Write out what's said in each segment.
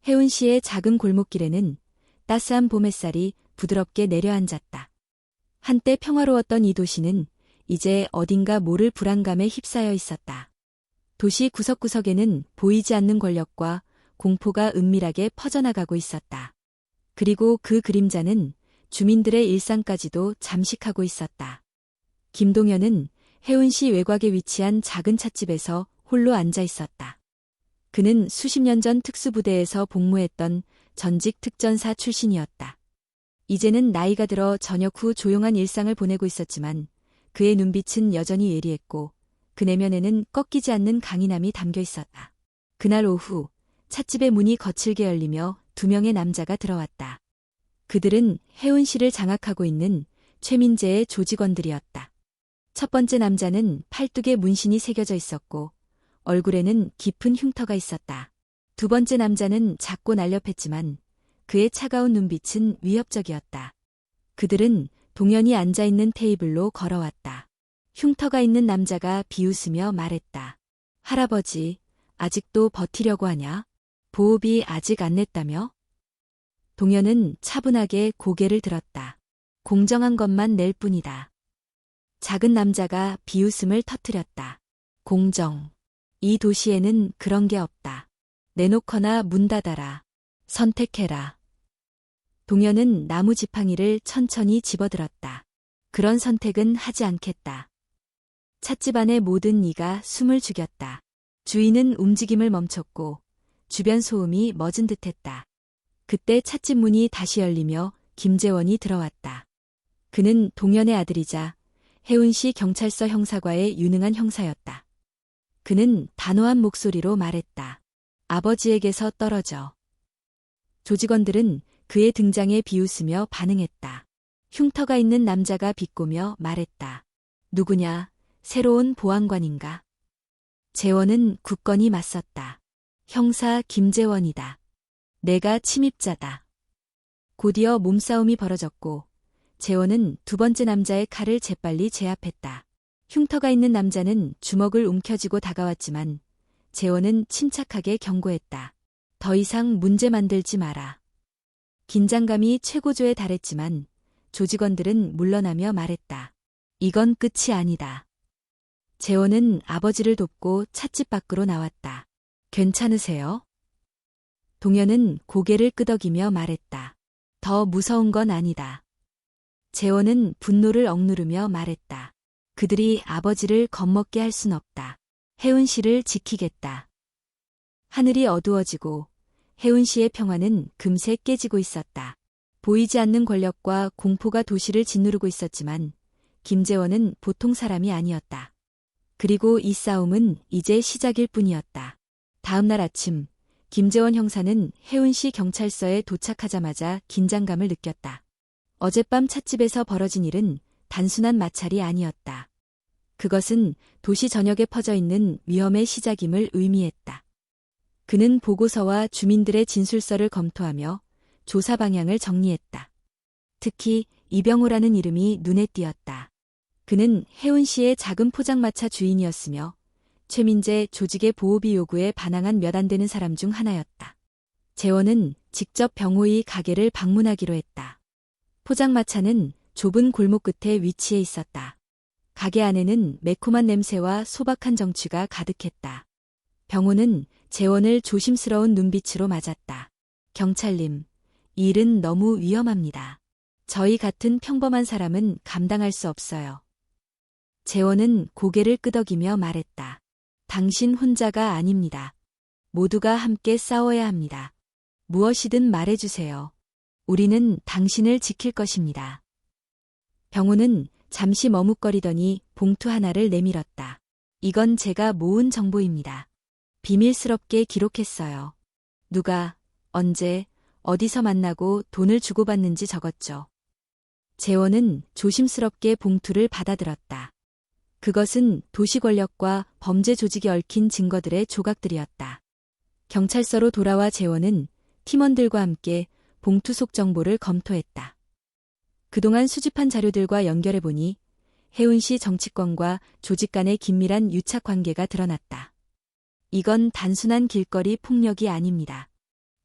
혜운시의 작은 골목길에는 따스한 봄 햇살이 부드럽게 내려앉았다. 한때 평화로웠던 이 도시는 이제 어딘가 모를 불안감에 휩싸여 있었다. 도시 구석구석에는 보이지 않는 권력과 공포가 은밀하게 퍼져나가고 있었다. 그리고 그 그림자는 주민들의 일상까지도 잠식하고 있었다. 김동현은 혜운시 외곽에 위치한 작은 찻집에서 홀로 앉아 있었다. 그는 수십 년 전 특수부대에서 복무했던 전직 특전사 출신이었다. 이제는 나이가 들어 저녁 후 조용한 일상을 보내고 있었지만 그의 눈빛은 여전히 예리했고 그 내면에는 꺾이지 않는 강인함이 담겨 있었다. 그날 오후 찻집의 문이 거칠게 열리며 두 명의 남자가 들어왔다. 그들은 혜운시를 장악하고 있는 최민재의 조직원들이었다. 첫 번째 남자는 팔뚝에 문신이 새겨져 있었고 얼굴에는 깊은 흉터가 있었다. 두 번째 남자는 작고 날렵했지만 그의 차가운 눈빛은 위협적이었다. 그들은 동현이 앉아있는 테이블로 걸어왔다. 흉터가 있는 남자가 비웃으며 말했다. 할아버지, 아직도 버티려고 하냐? 보호비 아직 안 냈다며? 동현은 차분하게 고개를 들었다. 공정한 것만 낼 뿐이다. 작은 남자가 비웃음을 터뜨렸다. 공정. 이 도시에는 그런 게 없다. 내놓거나 문 닫아라. 선택해라. 동현은 나무 지팡이를 천천히 집어들었다. 그런 선택은 하지 않겠다. 찻집 안의 모든 이가 숨을 죽였다. 주인은 움직임을 멈췄고 주변 소음이 멎은 듯했다. 그때 찻집 문이 다시 열리며 김재원이 들어왔다. 그는 동현의 아들이자 혜운시 경찰서 형사과의 유능한 형사였다. 그는 단호한 목소리로 말했다. 아버지에게서 떨어져. 조직원들은 그의 등장에 비웃으며 반응했다. 흉터가 있는 남자가 비꼬며 말했다. 누구냐? 새로운 보안관인가? 재원은 굳건히 맞섰다. 형사 김재원이다. 내가 침입자다. 곧이어 몸싸움이 벌어졌고 재원은 두 번째 남자의 칼을 재빨리 제압했다. 흉터가 있는 남자는 주먹을 움켜쥐고 다가왔지만 재원은 침착하게 경고했다. 더 이상 문제 만들지 마라. 긴장감이 최고조에 달했지만 조직원들은 물러나며 말했다. 이건 끝이 아니다. 재원은 아버지를 돕고 찻집 밖으로 나왔다. 괜찮으세요? 동현은 고개를 끄덕이며 말했다. 더 무서운 건 아니다. 재원은 분노를 억누르며 말했다. 그들이 아버지를 겁먹게 할 순 없다. 혜운시를 지키겠다. 하늘이 어두워지고 혜운시의 평화는 금세 깨지고 있었다. 보이지 않는 권력과 공포가 도시를 짓누르고 있었지만 김재원은 보통 사람이 아니었다. 그리고 이 싸움은 이제 시작일 뿐이었다. 다음 날 아침 김재원 형사는 혜운시 경찰서에 도착하자마자 긴장감을 느꼈다. 어젯밤 찻집에서 벌어진 일은 단순한 마찰이 아니었다. 그것은 도시 전역에 퍼져 있는 위험의 시작임을 의미했다. 그는 보고서와 주민들의 진술서를 검토하며 조사 방향을 정리했다. 특히 이병호라는 이름이 눈에 띄었다. 그는 혜운시의 작은 포장마차 주인이었으며 최민재 조직의 보호비 요구에 반항한 몇 안 되는 사람 중 하나였다. 재원은 직접 병호의 가게를 방문하기로 했다. 포장마차는 좁은 골목 끝에 위치해 있었다. 가게 안에는 매콤한 냄새와 소박한 정취가 가득했다. 병호는 재원을 조심스러운 눈빛으로 맞았다. 경찰님, 이 일은 너무 위험합니다. 저희 같은 평범한 사람은 감당할 수 없어요. 재원은 고개를 끄덕이며 말했다. 당신 혼자가 아닙니다. 모두가 함께 싸워야 합니다. 무엇이든 말해주세요. 우리는 당신을 지킬 것입니다. 병호는 잠시 머뭇거리더니 봉투 하나를 내밀었다. 이건 제가 모은 정보입니다. 비밀스럽게 기록했어요. 누가, 언제, 어디서 만나고 돈을 주고받는지 적었죠. 재원은 조심스럽게 봉투를 받아들었다. 그것은 도시 권력과 범죄 조직이 얽힌 증거들의 조각들이었다. 경찰서로 돌아와 재원은 팀원들과 함께 봉투 속 정보를 검토했다. 그동안 수집한 자료들과 연결해보니 혜운시 정치권과 조직 간의 긴밀한 유착 관계가 드러났다. 이건 단순한 길거리 폭력이 아닙니다.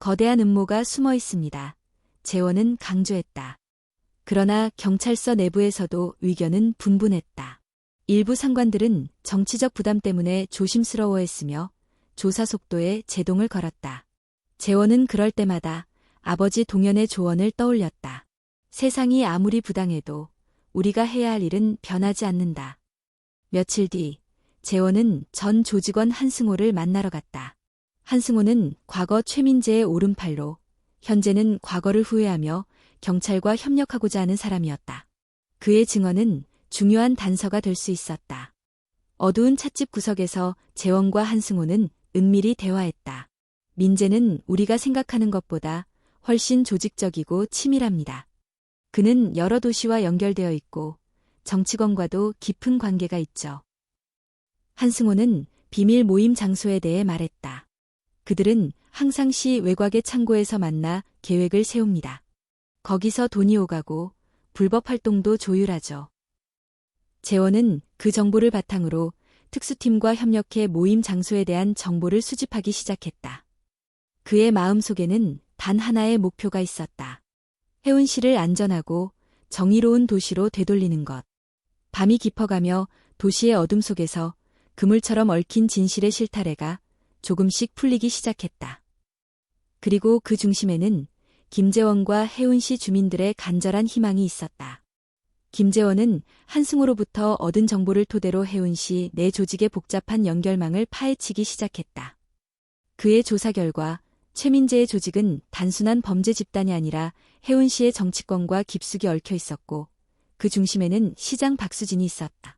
거대한 음모가 숨어 있습니다. 재원은 강조했다. 그러나 경찰서 내부에서도 의견은 분분했다. 일부 상관들은 정치적 부담 때문에 조심스러워했으며 조사 속도에 제동을 걸었다. 재원은 그럴 때마다 아버지 동현의 조언을 떠올렸다. 세상이 아무리 부당해도 우리가 해야 할 일은 변하지 않는다. 며칠 뒤 재원은 전 조직원 한승호를 만나러 갔다. 한승호는 과거 최민재의 오른팔로, 현재는 과거를 후회하며 경찰과 협력하고자 하는 사람이었다. 그의 증언은 중요한 단서가 될 수 있었다. 어두운 찻집 구석에서 재원과 한승호는 은밀히 대화했다. 민재는 우리가 생각하는 것보다 훨씬 조직적이고 치밀합니다. 그는 여러 도시와 연결되어 있고 정치권과도 깊은 관계가 있죠. 한승호는 비밀 모임 장소에 대해 말했다. 그들은 항상 시 외곽의 창고에서 만나 계획을 세웁니다. 거기서 돈이 오가고 불법 활동도 조율하죠. 재원은 그 정보를 바탕으로 특수팀과 협력해 모임 장소에 대한 정보를 수집하기 시작했다. 그의 마음속에는 단 하나의 목표가 있었다. 혜운시를 안전하고 정의로운 도시로 되돌리는 것. 밤이 깊어가며 도시의 어둠 속에서 그물처럼 얽힌 진실의 실타래가 조금씩 풀리기 시작했다. 그리고 그 중심에는 김재원과 혜운시 주민들의 간절한 희망이 있었다. 김재원은 한승호로부터 얻은 정보를 토대로 혜운시 내 조직의 복잡한 연결망을 파헤치기 시작했다. 그의 조사 결과 최민재의 조직은 단순한 범죄 집단이 아니라 혜운시의 정치권과 깊숙이 얽혀 있었고 그 중심에는 시장 박수진이 있었다.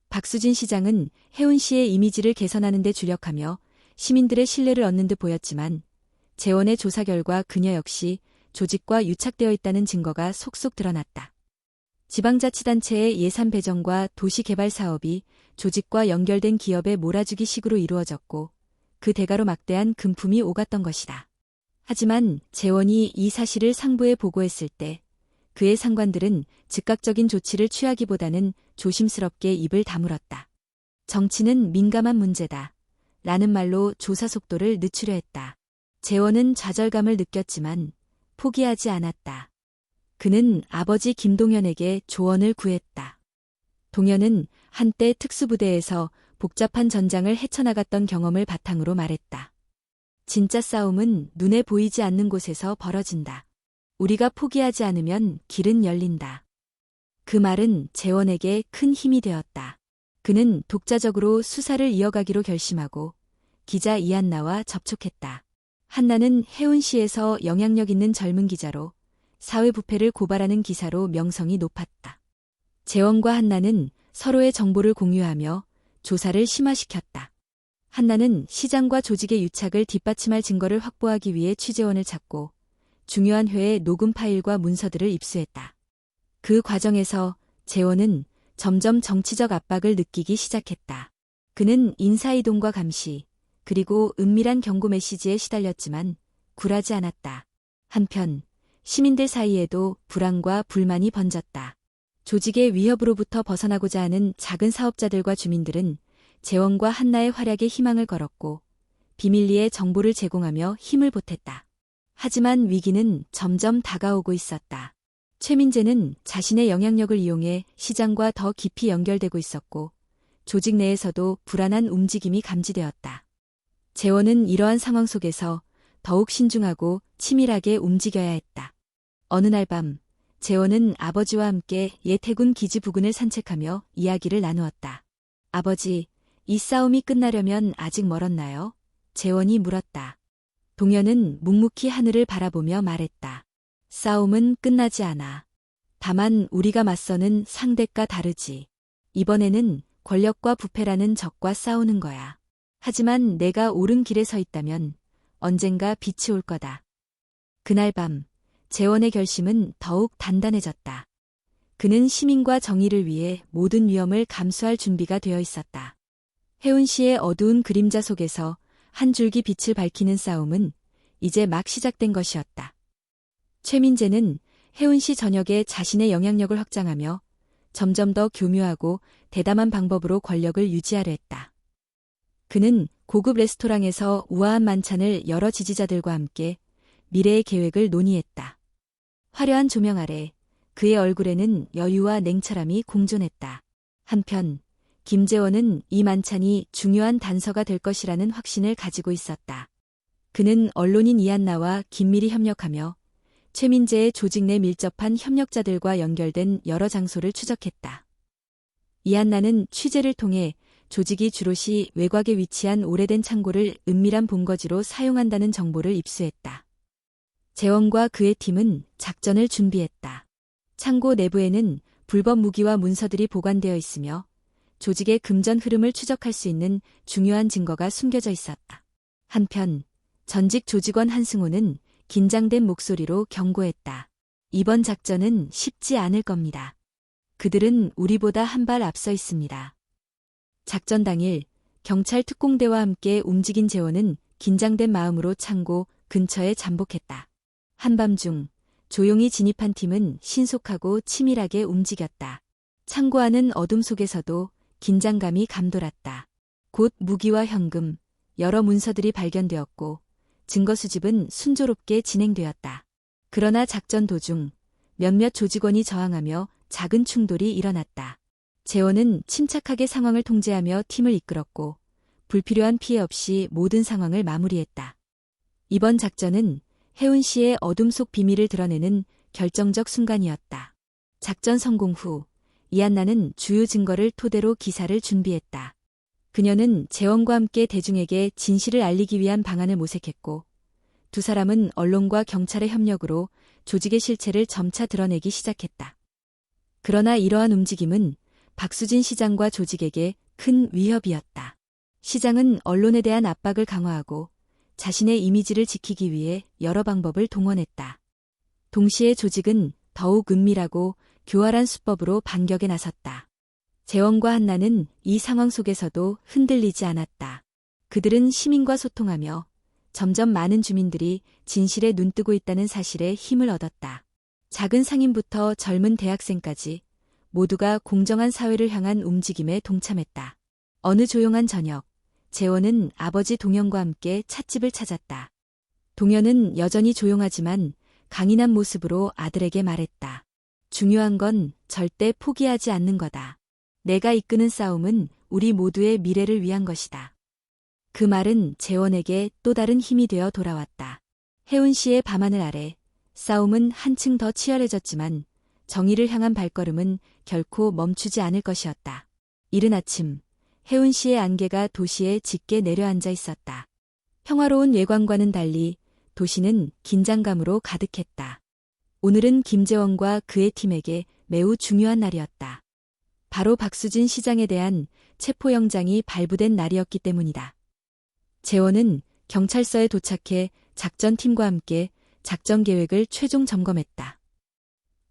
박수진 시장은 혜운시의 이미지를 개선하는 데 주력하며 시민들의 신뢰를 얻는 듯 보였지만 재원의 조사 결과 그녀 역시 조직과 유착되어 있다는 증거가 속속 드러났다. 지방자치단체의 예산 배정과 도시개발 사업이 조직과 연결된 기업에 몰아주기 식으로 이루어졌고 그 대가로 막대한 금품이 오갔던 것이다. 하지만 재원이 이 사실을 상부에 보고했을 때 그의 상관들은 즉각적인 조치를 취하기보다는 조심스럽게 입을 다물었다. 정치는 민감한 문제다. 라는 말로 조사 속도를 늦추려 했다. 재원은 좌절감을 느꼈지만 포기하지 않았다. 그는 아버지 김동현에게 조언을 구했다. 동현은 한때 특수부대에서 복잡한 전장을 헤쳐나갔던 경험을 바탕으로 말했다. 진짜 싸움은 눈에 보이지 않는 곳에서 벌어진다. 우리가 포기하지 않으면 길은 열린다. 그 말은 재원에게 큰 힘이 되었다. 그는 독자적으로 수사를 이어가기로 결심하고 기자 이한나와 접촉했다. 한나는 혜운시에서 영향력 있는 젊은 기자로 사회부패를 고발하는 기사로 명성이 높았다. 재원과 한나는 서로의 정보를 공유하며 조사를 심화시켰다. 한나는 시장과 조직의 유착을 뒷받침할 증거를 확보하기 위해 취재원을 찾고 중요한 회의 녹음 파일과 문서들을 입수했다. 그 과정에서 재원은 점점 정치적 압박을 느끼기 시작했다. 그는 인사이동과 감시, 그리고 은밀한 경고 메시지에 시달렸지만 굴하지 않았다. 한편 시민들 사이에도 불안과 불만이 번졌다. 조직의 위협으로부터 벗어나고자 하는 작은 사업자들과 주민들은 재원과 한나의 활약에 희망을 걸었고 비밀리에 정보를 제공하며 힘을 보탰다. 하지만 위기는 점점 다가오고 있었다. 최민재는 자신의 영향력을 이용해 시장과 더 깊이 연결되고 있었고 조직 내에서도 불안한 움직임이 감지되었다. 재원은 이러한 상황 속에서 더욱 신중하고 치밀하게 움직여야 했다. 어느 날 밤 재원은 아버지와 함께 옛 해군 기지 부근을 산책하며 이야기를 나누었다. 아버지, 이 싸움이 끝나려면 아직 멀었나요? 재원이 물었다. 동현은 묵묵히 하늘을 바라보며 말했다. 싸움은 끝나지 않아. 다만 우리가 맞서는 상대가 다르지. 이번에는 권력과 부패라는 적과 싸우는 거야. 하지만 내가 옳은 길에 서 있다면 언젠가 빛이 올 거다. 그날 밤 재원의 결심은 더욱 단단해졌다. 그는 시민과 정의를 위해 모든 위험을 감수할 준비가 되어 있었다. 혜운시의 어두운 그림자 속에서 한 줄기 빛을 밝히는 싸움은 이제 막 시작된 것이었다. 최민재는 혜운시 전역에 자신의 영향력을 확장하며 점점 더 교묘하고 대담한 방법으로 권력을 유지하려 했다. 그는 고급 레스토랑에서 우아한 만찬을 여러 지지자들과 함께 미래의 계획을 논의했다. 화려한 조명 아래 그의 얼굴에는 여유와 냉철함이 공존했다. 한편 김재원은 이 만찬이 중요한 단서가 될 것이라는 확신을 가지고 있었다. 그는 언론인 이한나와 긴밀히 협력하며 최민재의 조직 내 밀접한 협력자들과 연결된 여러 장소를 추적했다. 이한나는 취재를 통해 조직이 주로시 외곽에 위치한 오래된 창고를 은밀한 본거지로 사용한다는 정보를 입수했다. 재원과 그의 팀은 작전을 준비했다. 창고 내부에는 불법 무기와 문서들이 보관되어 있으며 조직의 금전 흐름을 추적할 수 있는 중요한 증거가 숨겨져 있었다. 한편 전직 조직원 한승호는 긴장된 목소리로 경고했다. 이번 작전은 쉽지 않을 겁니다. 그들은 우리보다 한 발 앞서 있습니다. 작전 당일 경찰 특공대와 함께 움직인 재원은 긴장된 마음으로 창고 근처에 잠복했다. 한밤중 조용히 진입한 팀은 신속하고 치밀하게 움직였다. 창고 안은 어둠 속에서도 긴장감이 감돌았다. 곧 무기와 현금, 여러 문서들이 발견되었고 증거 수집은 순조롭게 진행되었다. 그러나 작전 도중 몇몇 조직원이 저항하며 작은 충돌이 일어났다. 재원은 침착하게 상황을 통제하며 팀을 이끌었고 불필요한 피해 없이 모든 상황을 마무리했다. 이번 작전은 혜운 씨의 어둠 속 비밀을 드러내는 결정적 순간이었다. 작전 성공 후 이한나는 주요 증거를 토대로 기사를 준비했다. 그녀는 재원과 함께 대중에게 진실을 알리기 위한 방안을 모색했고 두 사람은 언론과 경찰의 협력으로 조직의 실체를 점차 드러내기 시작했다. 그러나 이러한 움직임은 박수진 시장과 조직에게 큰 위협이었다. 시장은 언론에 대한 압박을 강화하고 자신의 이미지를 지키기 위해 여러 방법을 동원했다. 동시에 조직은 더욱 은밀하고 교활한 수법으로 반격에 나섰다. 재원과 한나는 이 상황 속에서도 흔들리지 않았다. 그들은 시민과 소통하며 점점 많은 주민들이 진실에 눈뜨고 있다는 사실에 힘을 얻었다. 작은 상인부터 젊은 대학생까지 모두가 공정한 사회를 향한 움직임에 동참했다. 어느 조용한 저녁, 재원은 아버지 동현과 함께 찻집을 찾았다. 동현은 여전히 조용하지만 강인한 모습으로 아들에게 말했다. 중요한 건 절대 포기하지 않는 거다. 내가 이끄는 싸움은 우리 모두의 미래를 위한 것이다. 그 말은 재원에게 또 다른 힘이 되어 돌아왔다. 혜운 씨의 밤하늘 아래 싸움은 한층 더 치열해졌지만 정의를 향한 발걸음은 결코 멈추지 않을 것이었다. 이른 아침, 혜운 씨의 안개가 도시에 짙게 내려앉아 있었다. 평화로운 외관과는 달리 도시는 긴장감으로 가득했다. 오늘은 김재원과 그의 팀에게 매우 중요한 날이었다. 바로 박수진 시장에 대한 체포영장이 발부된 날이었기 때문이다. 재원은 경찰서에 도착해 작전팀과 함께 작전 계획을 최종 점검했다.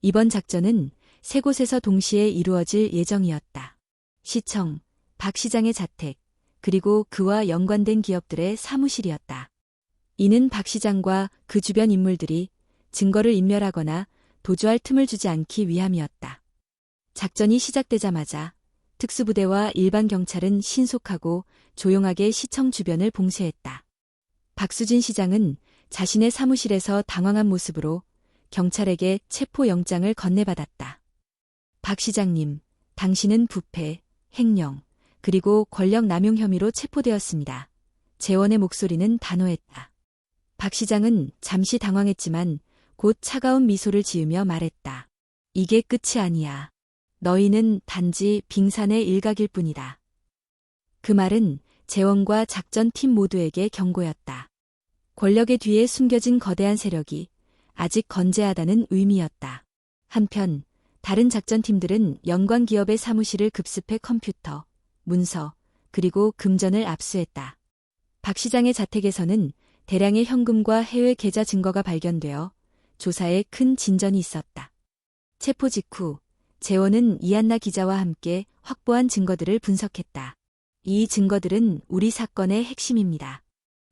이번 작전은 세 곳에서 동시에 이루어질 예정이었다. 시청, 박 시장의 자택, 그리고 그와 연관된 기업들의 사무실이었다. 이는 박 시장과 그 주변 인물들이 증거를 인멸하거나 도주할 틈을 주지 않기 위함이었다. 작전이 시작되자마자 특수부대와 일반 경찰은 신속하고 조용하게 시청 주변을 봉쇄했다. 박수진 시장은 자신의 사무실에서 당황한 모습으로 경찰에게 체포영장을 건네받았다. 박 시장님, 당신은 부패, 횡령, 그리고 권력 남용 혐의로 체포되었습니다. 재원의 목소리는 단호했다. 박 시장은 잠시 당황했지만 곧 차가운 미소를 지으며 말했다. 이게 끝이 아니야. 너희는 단지 빙산의 일각일 뿐이다. 그 말은 재원과 작전팀 모두에게 경고였다. 권력의 뒤에 숨겨진 거대한 세력이 아직 건재하다는 의미였다. 한편 다른 작전팀들은 연관 기업의 사무실을 급습해 컴퓨터, 문서, 그리고 금전을 압수했다. 박 시장의 자택에서는 대량의 현금과 해외 계좌 증거가 발견되어 조사에 큰 진전이 있었다. 체포 직후 재원은 이한나 기자와 함께 확보한 증거들을 분석했다. 이 증거들은 우리 사건의 핵심입니다.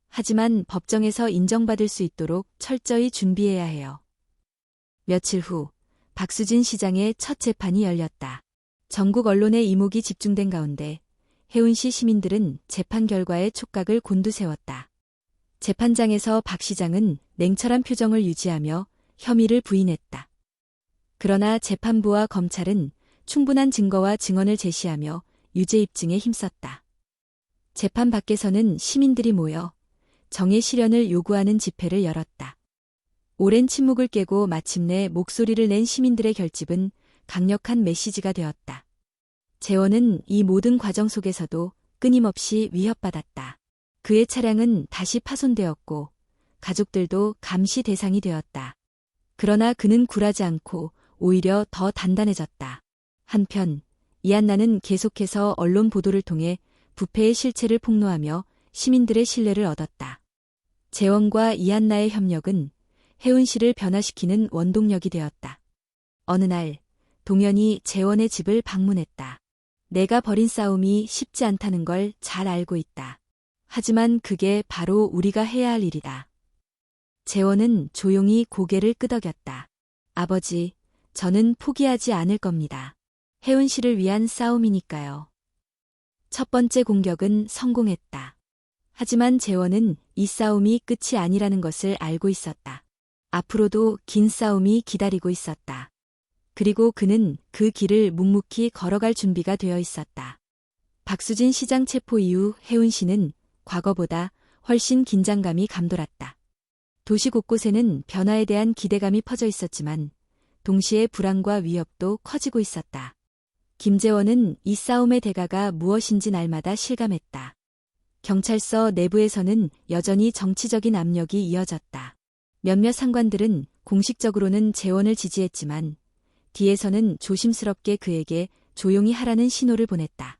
하지만 법정에서 인정받을 수 있도록 철저히 준비해야 해요. 며칠 후 박수진 시장의 첫 재판이 열렸다. 전국 언론의 이목이 집중된 가운데 혜운시 시민들은 재판 결과에 촉각을 곤두세웠다. 재판장에서 박 시장은 냉철한 표정을 유지하며 혐의를 부인했다. 그러나 재판부와 검찰은 충분한 증거와 증언을 제시하며 유죄 입증에 힘썼다. 재판 밖에서는 시민들이 모여 정의 실현을 요구하는 집회를 열었다. 오랜 침묵을 깨고 마침내 목소리를 낸 시민들의 결집은 강력한 메시지가 되었다. 재원은 이 모든 과정 속에서도 끊임없이 위협받았다. 그의 차량은 다시 파손되었고 가족들도 감시 대상이 되었다. 그러나 그는 굴하지 않고 오히려 더 단단해졌다. 한편 이한나는 계속해서 언론 보도를 통해 부패의 실체를 폭로하며 시민들의 신뢰를 얻었다. 재원과 이한나의 협력은 혜운시를 변화시키는 원동력이 되었다. 어느 날 동현이 재원의 집을 방문했다. 내가 벌인 싸움이 쉽지 않다는 걸 잘 알고 있다. 하지만 그게 바로 우리가 해야 할 일이다. 재원은 조용히 고개를 끄덕였다. 아버지, 저는 포기하지 않을 겁니다. 혜운 씨를 위한 싸움이니까요. 첫 번째 공격은 성공했다. 하지만 재원은 이 싸움이 끝이 아니라는 것을 알고 있었다. 앞으로도 긴 싸움이 기다리고 있었다. 그리고 그는 그 길을 묵묵히 걸어갈 준비가 되어 있었다. 박수진 시장 체포 이후 혜운 씨는 과거보다 훨씬 긴장감이 감돌았다. 도시 곳곳에는 변화에 대한 기대감이 퍼져 있었지만 동시에 불안과 위협도 커지고 있었다. 김재원은 이 싸움의 대가가 무엇인지 날마다 실감했다. 경찰서 내부에서는 여전히 정치적인 압력이 이어졌다. 몇몇 상관들은 공식적으로는 재원을 지지했지만 뒤에서는 조심스럽게 그에게 조용히 하라는 신호를 보냈다.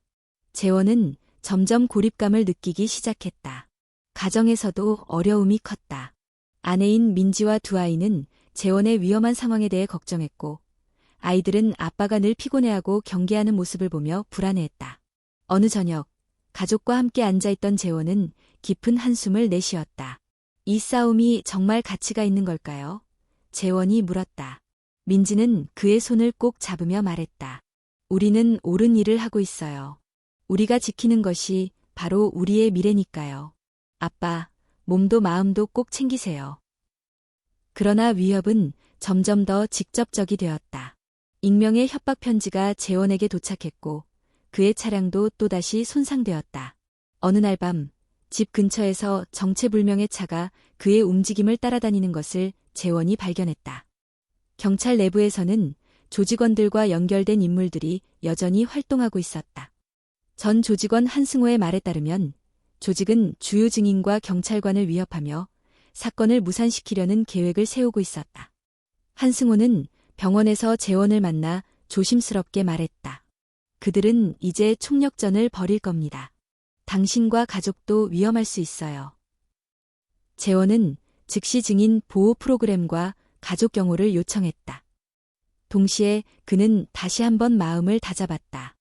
재원은 점점 고립감을 느끼기 시작했다. 가정에서도 어려움이 컸다. 아내인 민지와 두 아이는 재원의 위험한 상황에 대해 걱정했고 아이들은 아빠가 늘 피곤해하고 경계하는 모습을 보며 불안해했다. 어느 저녁 가족과 함께 앉아있던 재원은 깊은 한숨을 내쉬었다. 이 싸움이 정말 가치가 있는 걸까요? 재원이 물었다. 민지는 그의 손을 꼭 잡으며 말했다. 우리는 옳은 일을 하고 있어요. 우리가 지키는 것이 바로 우리의 미래니까요. 아빠, 몸도 마음도 꼭 챙기세요. 그러나 위협은 점점 더 직접적이 되었다. 익명의 협박 편지가 재원에게 도착했고 그의 차량도 또다시 손상되었다. 어느 날 밤, 집 근처에서 정체불명의 차가 그의 움직임을 따라다니는 것을 재원이 발견했다. 경찰 내부에서는 조직원들과 연결된 인물들이 여전히 활동하고 있었다. 전 조직원 한승호의 말에 따르면 조직은 주요 증인과 경찰관을 위협하며 사건을 무산시키려는 계획을 세우고 있었다. 한승호는 병원에서 재원을 만나 조심스럽게 말했다. 그들은 이제 총력전을 벌일 겁니다. 당신과 가족도 위험할 수 있어요. 재원은 즉시 증인 보호 프로그램과 가족 경호를 요청했다. 동시에 그는 다시 한번 마음을 다잡았다.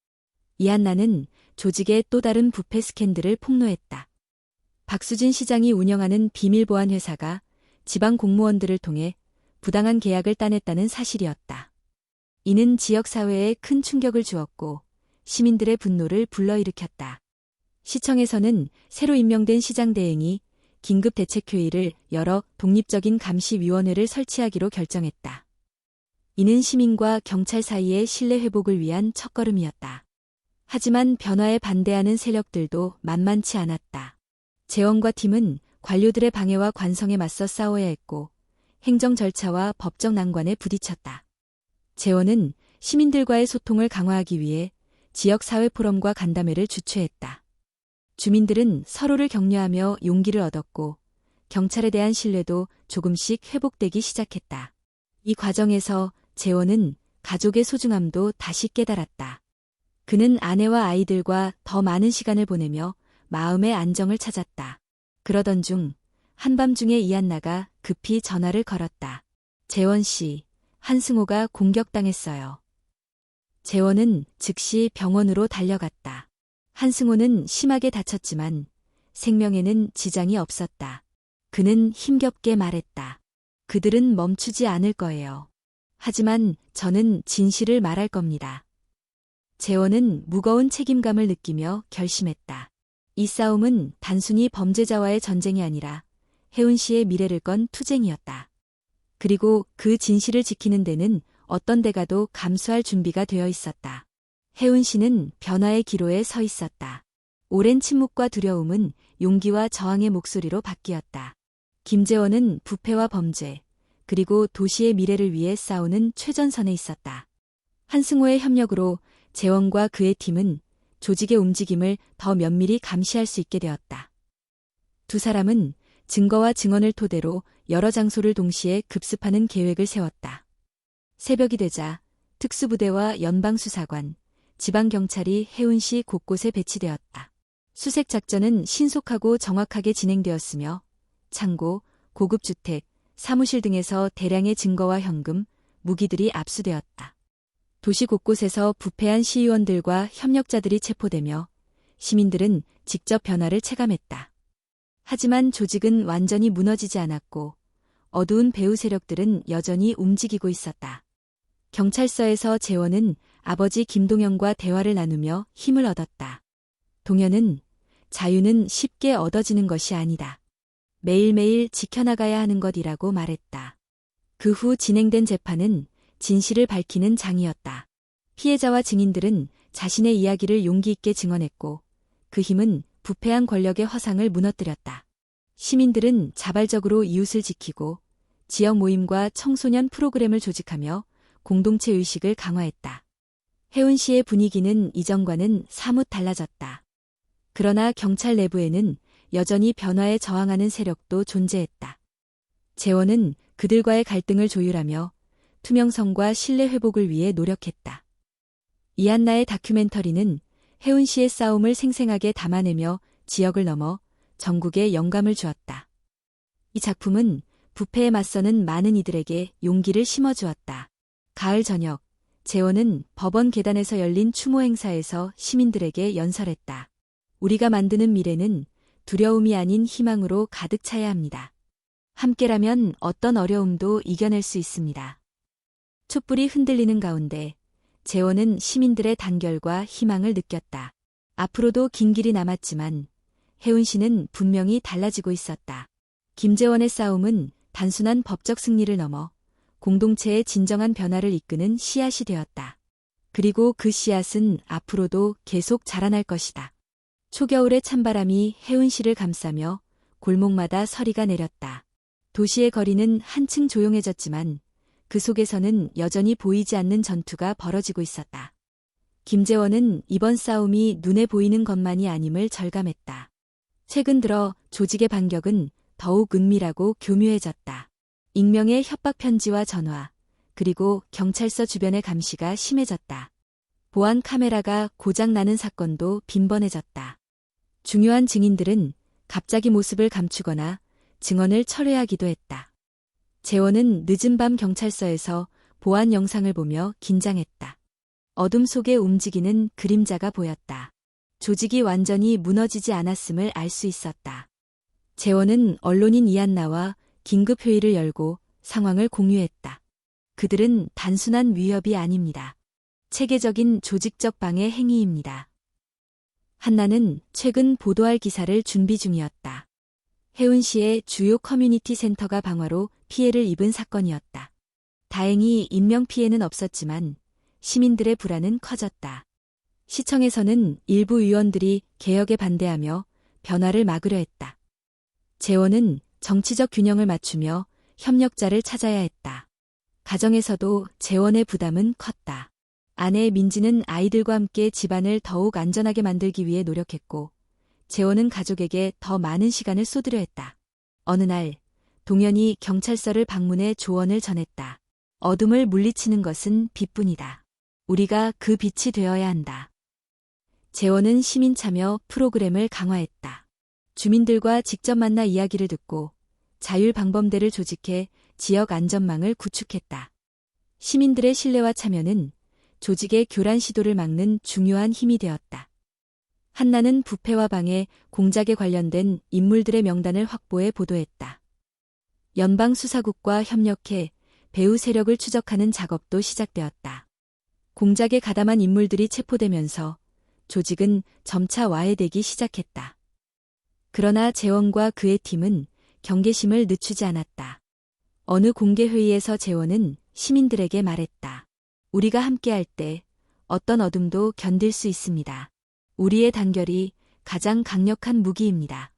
이한나는 조직의 또 다른 부패 스캔들을 폭로했다. 박수진 시장이 운영하는 비밀보안 회사가 지방 공무원들을 통해 부당한 계약을 따냈다는 사실이었다. 이는 지역사회에 큰 충격을 주었고 시민들의 분노를 불러일으켰다. 시청에서는 새로 임명된 시장 대행이 긴급대책회의를 열어 독립적인 감시위원회를 설치하기로 결정했다. 이는 시민과 경찰 사이의 신뢰 회복을 위한 첫걸음이었다. 하지만 변화에 반대하는 세력들도 만만치 않았다. 재원과 팀은 관료들의 방해와 관성에 맞서 싸워야 했고 행정 절차와 법적 난관에 부딪혔다. 재원은 시민들과의 소통을 강화하기 위해 지역 사회 포럼과 간담회를 주최했다. 주민들은 서로를 격려하며 용기를 얻었고 경찰에 대한 신뢰도 조금씩 회복되기 시작했다. 이 과정에서 재원은 가족의 소중함도 다시 깨달았다. 그는 아내와 아이들과 더 많은 시간을 보내며 마음의 안정을 찾았다. 그러던 중 한밤중에 이한나가 급히 전화를 걸었다. 재원 씨, 한승호가 공격당했어요. 재원은 즉시 병원으로 달려갔다. 한승호는 심하게 다쳤지만 생명에는 지장이 없었다. 그는 힘겹게 말했다. 그들은 멈추지 않을 거예요. 하지만 저는 진실을 말할 겁니다. 재원은 무거운 책임감을 느끼며 결심했다. 이 싸움은 단순히 범죄자와의 전쟁이 아니라 혜운 씨의 미래를 건 투쟁이었다. 그리고 그 진실을 지키는 데는 어떤 대가도 감수할 준비가 되어 있었다. 혜운 씨는 변화의 기로에 서 있었다. 오랜 침묵과 두려움은 용기와 저항의 목소리로 바뀌었다. 김재원은 부패와 범죄, 그리고 도시의 미래를 위해 싸우는 최전선에 있었다. 한승호의 협력으로 재원과 그의 팀은 조직의 움직임을 더 면밀히 감시할 수 있게 되었다. 두 사람은 증거와 증언을 토대로 여러 장소를 동시에 급습하는 계획을 세웠다. 새벽이 되자 특수부대와 연방수사관, 지방경찰이 혜운시 곳곳에 배치되었다. 수색작전은 신속하고 정확하게 진행되었으며 창고, 고급주택, 사무실 등에서 대량의 증거와 현금, 무기들이 압수되었다. 도시 곳곳에서 부패한 시의원들과 협력자들이 체포되며 시민들은 직접 변화를 체감했다. 하지만 조직은 완전히 무너지지 않았고 어두운 배후 세력들은 여전히 움직이고 있었다. 경찰서에서 재원은 아버지 김동영과 대화를 나누며 힘을 얻었다. 동현은 자유는 쉽게 얻어지는 것이 아니다. 매일매일 지켜나가야 하는 것이라고 말했다. 그 후 진행된 재판은 진실을 밝히는 장이었다. 피해자와 증인들은 자신의 이야기를 용기 있게 증언했고 그 힘은 부패한 권력의 허상을 무너뜨렸다. 시민들은 자발적으로 이웃을 지키고 지역 모임과 청소년 프로그램을 조직하며 공동체 의식을 강화했다. 혜운시의 분위기는 이전과는 사뭇 달라졌다. 그러나 경찰 내부에는 여전히 변화에 저항하는 세력도 존재했다. 재원은 그들과의 갈등을 조율하며 투명성과 신뢰 회복을 위해 노력했다. 이한나의 다큐멘터리는 혜운 씨의 싸움을 생생하게 담아내며 지역을 넘어 전국에 영감을 주었다. 이 작품은 부패에 맞서는 많은 이들에게 용기를 심어주었다. 가을 저녁, 재원은 법원 계단에서 열린 추모 행사에서 시민들에게 연설했다. 우리가 만드는 미래는 두려움이 아닌 희망으로 가득 차야 합니다. 함께라면 어떤 어려움도 이겨낼 수 있습니다. 촛불이 흔들리는 가운데 재원은 시민들의 단결과 희망을 느꼈다. 앞으로도 긴 길이 남았지만 혜운 씨는 분명히 달라지고 있었다. 김재원의 싸움은 단순한 법적 승리를 넘어 공동체의 진정한 변화를 이끄는 씨앗이 되었다. 그리고 그 씨앗은 앞으로도 계속 자라날 것이다. 초겨울의 찬바람이 혜운 씨를 감싸며 골목마다 서리가 내렸다. 도시의 거리는 한층 조용해졌지만 그 속에서는 여전히 보이지 않는 전투가 벌어지고 있었다. 김재원은 이번 싸움이 눈에 보이는 것만이 아님을 절감했다. 최근 들어 조직의 반격은 더욱 은밀하고 교묘해졌다. 익명의 협박 편지와 전화, 그리고 경찰서 주변의 감시가 심해졌다. 보안 카메라가 고장나는 사건도 빈번해졌다. 중요한 증인들은 갑자기 모습을 감추거나 증언을 철회하기도 했다. 재원은 늦은 밤 경찰서에서 보안 영상을 보며 긴장했다. 어둠 속에 움직이는 그림자가 보였다. 조직이 완전히 무너지지 않았음을 알 수 있었다. 재원은 언론인 이한나와 긴급 회의를 열고 상황을 공유했다. 그들은 단순한 위협이 아닙니다. 체계적인 조직적 방해 행위입니다. 한나는 최근 보도할 기사를 준비 중이었다. 혜운시의 주요 커뮤니티 센터가 방화로 피해를 입은 사건이었다. 다행히 인명피해는 없었지만 시민들의 불안은 커졌다. 시청에서는 일부 의원들이 개혁에 반대하며 변화를 막으려 했다. 재원은 정치적 균형을 맞추며 협력자를 찾아야 했다. 가정에서도 재원의 부담은 컸다. 아내 민지는 아이들과 함께 집안을 더욱 안전하게 만들기 위해 노력했고 재원은 가족에게 더 많은 시간을 쏟으려 했다. 어느 날 동현이 경찰서를 방문해 조언을 전했다. 어둠을 물리치는 것은 빛뿐이다. 우리가 그 빛이 되어야 한다. 재원은 시민 참여 프로그램을 강화했다. 주민들과 직접 만나 이야기를 듣고 자율방범대를 조직해 지역 안전망을 구축했다. 시민들의 신뢰와 참여는 조직의 교란 시도를 막는 중요한 힘이 되었다. 한나는 부패와 방해, 공작에 관련된 인물들의 명단을 확보해 보도했다. 연방수사국과 협력해 배후 세력을 추적하는 작업도 시작되었다. 공작에 가담한 인물들이 체포되면서 조직은 점차 와해되기 시작했다. 그러나 재원과 그의 팀은 경계심을 늦추지 않았다. 어느 공개회의에서 재원은 시민들에게 말했다. 우리가 함께할 때 어떤 어둠도 견딜 수 있습니다. 우리의 단결이 가장 강력한 무기입니다.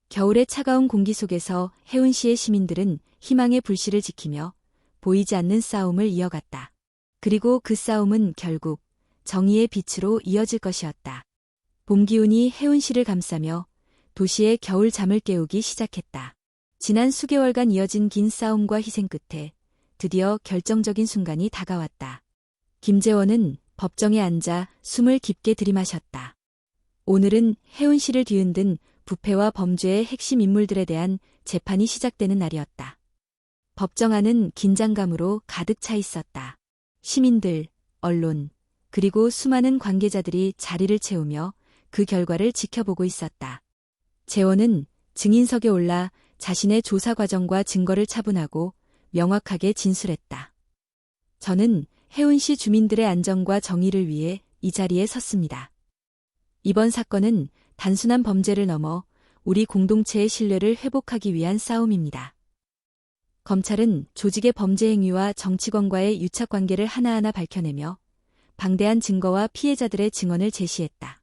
겨울의 차가운 공기 속에서 해운시의 시민들은 희망의 불씨를 지키며 보이지 않는 싸움을 이어갔다. 그리고 그 싸움은 결국 정의의 빛으로 이어질 것이었다. 봄 기운이 해운시를 감싸며 도시의 겨울 잠을 깨우기 시작했다. 지난 수개월간 이어진 긴 싸움과 희생 끝에 드디어 결정적인 순간이 다가왔다. 김재원은 법정에 앉아 숨을 깊게 들이마셨다. 오늘은 해운시를 뒤흔든 부패와 범죄의 핵심 인물들에 대한 재판이 시작되는 날이었다. 법정 안은 긴장감으로 가득 차 있었다. 시민들, 언론, 그리고 수많은 관계자들이 자리를 채우며 그 결과를 지켜보고 있었다. 재원은 증인석에 올라 자신의 조사 과정과 증거를 차분하고 명확하게 진술했다. 저는 해운시 주민들의 안전과 정의를 위해 이 자리에 섰습니다. 이번 사건은 단순한 범죄를 넘어 우리 공동체의 신뢰를 회복하기 위한 싸움입니다. 검찰은 조직의 범죄 행위와 정치권과의 유착 관계를 하나하나 밝혀내며 방대한 증거와 피해자들의 증언을 제시했다.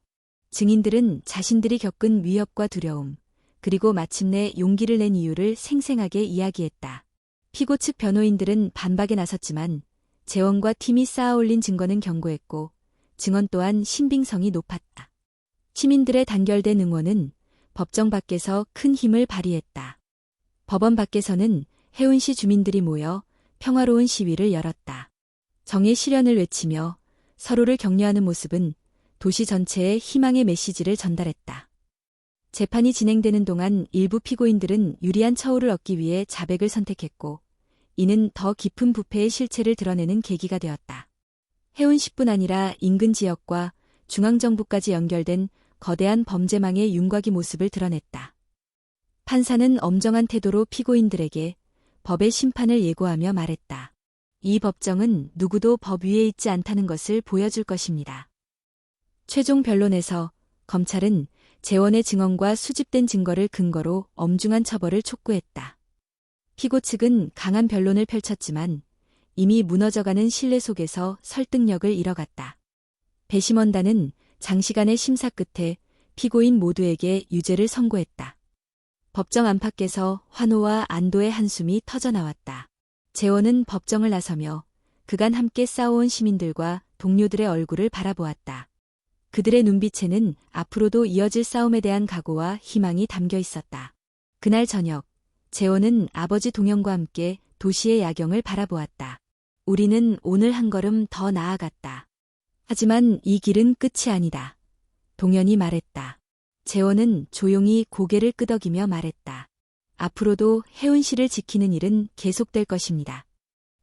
증인들은 자신들이 겪은 위협과 두려움, 그리고 마침내 용기를 낸 이유를 생생하게 이야기했다. 피고 측 변호인들은 반박에 나섰지만 재원과 팀이 쌓아올린 증거는 견고했고 증언 또한 신빙성이 높았다. 시민들의 단결된 응원은 법정 밖에서 큰 힘을 발휘했다. 법원 밖에서는 해운시 주민들이 모여 평화로운 시위를 열었다. 정의 실현을 외치며 서로를 격려하는 모습은 도시 전체에 희망의 메시지를 전달했다. 재판이 진행되는 동안 일부 피고인들은 유리한 처우를 얻기 위해 자백을 선택했고, 이는 더 깊은 부패의 실체를 드러내는 계기가 되었다. 해운시뿐 아니라 인근 지역과 중앙정부까지 연결된 거대한 범죄망의 윤곽이 모습을 드러냈다. 판사는 엄정한 태도로 피고인들에게 법의 심판을 예고하며 말했다. 이 법정은 누구도 법 위에 있지 않다는 것을 보여줄 것입니다. 최종 변론에서 검찰은 재원의 증언과 수집된 증거를 근거로 엄중한 처벌을 촉구했다. 피고 측은 강한 변론을 펼쳤지만 이미 무너져가는 신뢰 속에서 설득력을 잃어갔다. 배심원단은 장시간의 심사 끝에 피고인 모두에게 유죄를 선고했다. 법정 안팎에서 환호와 안도의 한숨이 터져나왔다. 재원은 법정을 나서며 그간 함께 싸워온 시민들과 동료들의 얼굴을 바라보았다. 그들의 눈빛에는 앞으로도 이어질 싸움에 대한 각오와 희망이 담겨 있었다. 그날 저녁, 재원은 아버지 동현과 함께 도시의 야경을 바라보았다. 우리는 오늘 한 걸음 더 나아갔다. 하지만 이 길은 끝이 아니다. 동현이 말했다. 재원은 조용히 고개를 끄덕이며 말했다. 앞으로도 해운시를 지키는 일은 계속될 것입니다.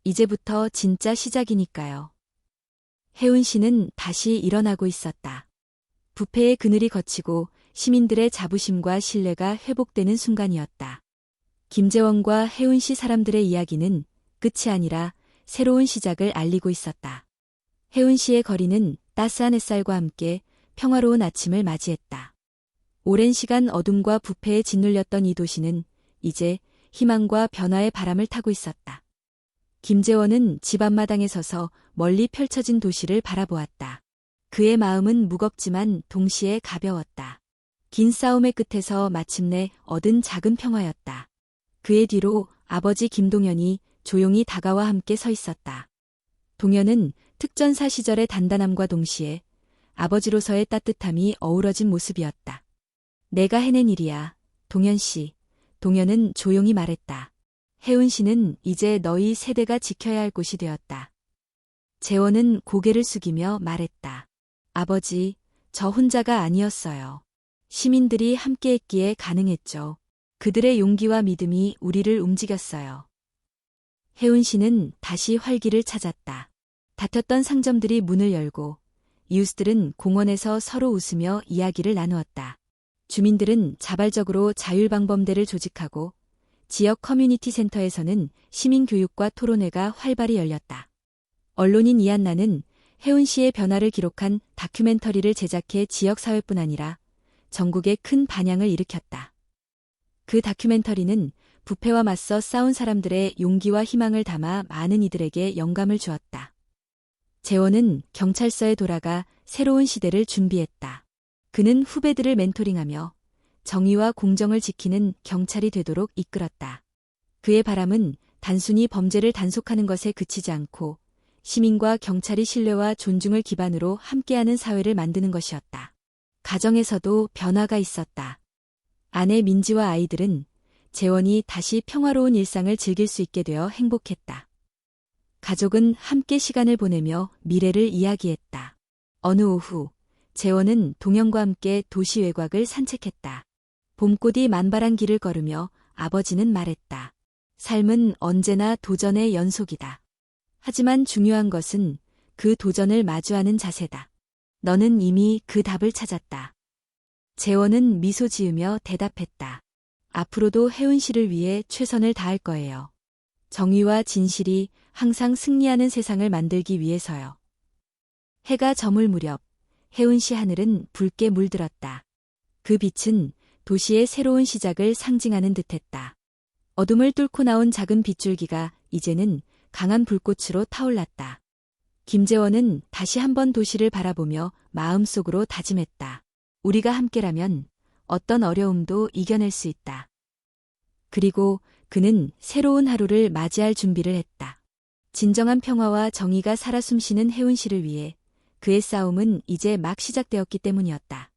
이제부터 진짜 시작이니까요. 해운시는 다시 일어나고 있었다. 부패의 그늘이 걷히고 시민들의 자부심과 신뢰가 회복되는 순간이었다. 김재원과 해운시 사람들의 이야기는 끝이 아니라 새로운 시작을 알리고 있었다. 해운시의 거리는 따스한 햇살과 함께 평화로운 아침을 맞이했다. 오랜 시간 어둠과 부패에 짓눌렸던 이 도시는 이제 희망과 변화의 바람을 타고 있었다. 김재원은 집 앞마당에 서서 멀리 펼쳐진 도시를 바라보았다. 그의 마음은 무겁지만 동시에 가벼웠다. 긴 싸움의 끝에서 마침내 얻은 작은 평화였다. 그의 뒤로 아버지 김동현이 조용히 다가와 함께 서 있었다. 동현은 특전사 시절의 단단함과 동시에 아버지로서의 따뜻함이 어우러진 모습이었다. 내가 해낸 일이야, 동현 씨. 동현은 조용히 말했다. 해운시는 이제 너희 세대가 지켜야 할 곳이 되었다. 재원은 고개를 숙이며 말했다. 아버지, 저 혼자가 아니었어요. 시민들이 함께했기에 가능했죠. 그들의 용기와 믿음이 우리를 움직였어요. 해운시는 다시 활기를 찾았다. 다퉜던 상점들이 문을 열고 이웃들은 공원에서 서로 웃으며 이야기를 나누었다. 주민들은 자발적으로 자율방범대를 조직하고 지역 커뮤니티 센터에서는 시민교육과 토론회가 활발히 열렸다. 언론인 이한나는 해운시의 변화를 기록한 다큐멘터리를 제작해 지역사회뿐 아니라 전국에 큰 반향을 일으켰다. 그 다큐멘터리는 부패와 맞서 싸운 사람들의 용기와 희망을 담아 많은 이들에게 영감을 주었다. 재원은 경찰서에 돌아가 새로운 시대를 준비했다. 그는 후배들을 멘토링하며 정의와 공정을 지키는 경찰이 되도록 이끌었다. 그의 바람은 단순히 범죄를 단속하는 것에 그치지 않고 시민과 경찰이 신뢰와 존중을 기반으로 함께하는 사회를 만드는 것이었다. 가정에서도 변화가 있었다. 아내 민지와 아이들은 재원이 다시 평화로운 일상을 즐길 수 있게 되어 행복했다. 가족은 함께 시간을 보내며 미래를 이야기했다. 어느 오후, 재원은 동영과 함께 도시 외곽을 산책했다. 봄꽃이 만발한 길을 걸으며 아버지는 말했다. 삶은 언제나 도전의 연속이다. 하지만 중요한 것은 그 도전을 마주하는 자세다. 너는 이미 그 답을 찾았다. 재원은 미소 지으며 대답했다. 앞으로도 혜운 씨를 위해 최선을 다할 거예요. 정의와 진실이 항상 승리하는 세상을 만들기 위해서요. 해가 저물 무렵 혜운 씨 하늘은 붉게 물들었다. 그 빛은 도시의 새로운 시작을 상징하는 듯했다. 어둠을 뚫고 나온 작은 빗줄기가 이제는 강한 불꽃으로 타올랐다. 김재원은 다시 한번 도시를 바라보며 마음속으로 다짐했다. 우리가 함께라면 어떤 어려움도 이겨낼 수 있다. 그리고 그는 새로운 하루를 맞이할 준비를 했다. 진정한 평화와 정의가 살아 숨쉬는 혜운 씨를 위해 그의 싸움은 이제 막 시작되었기 때문이었다.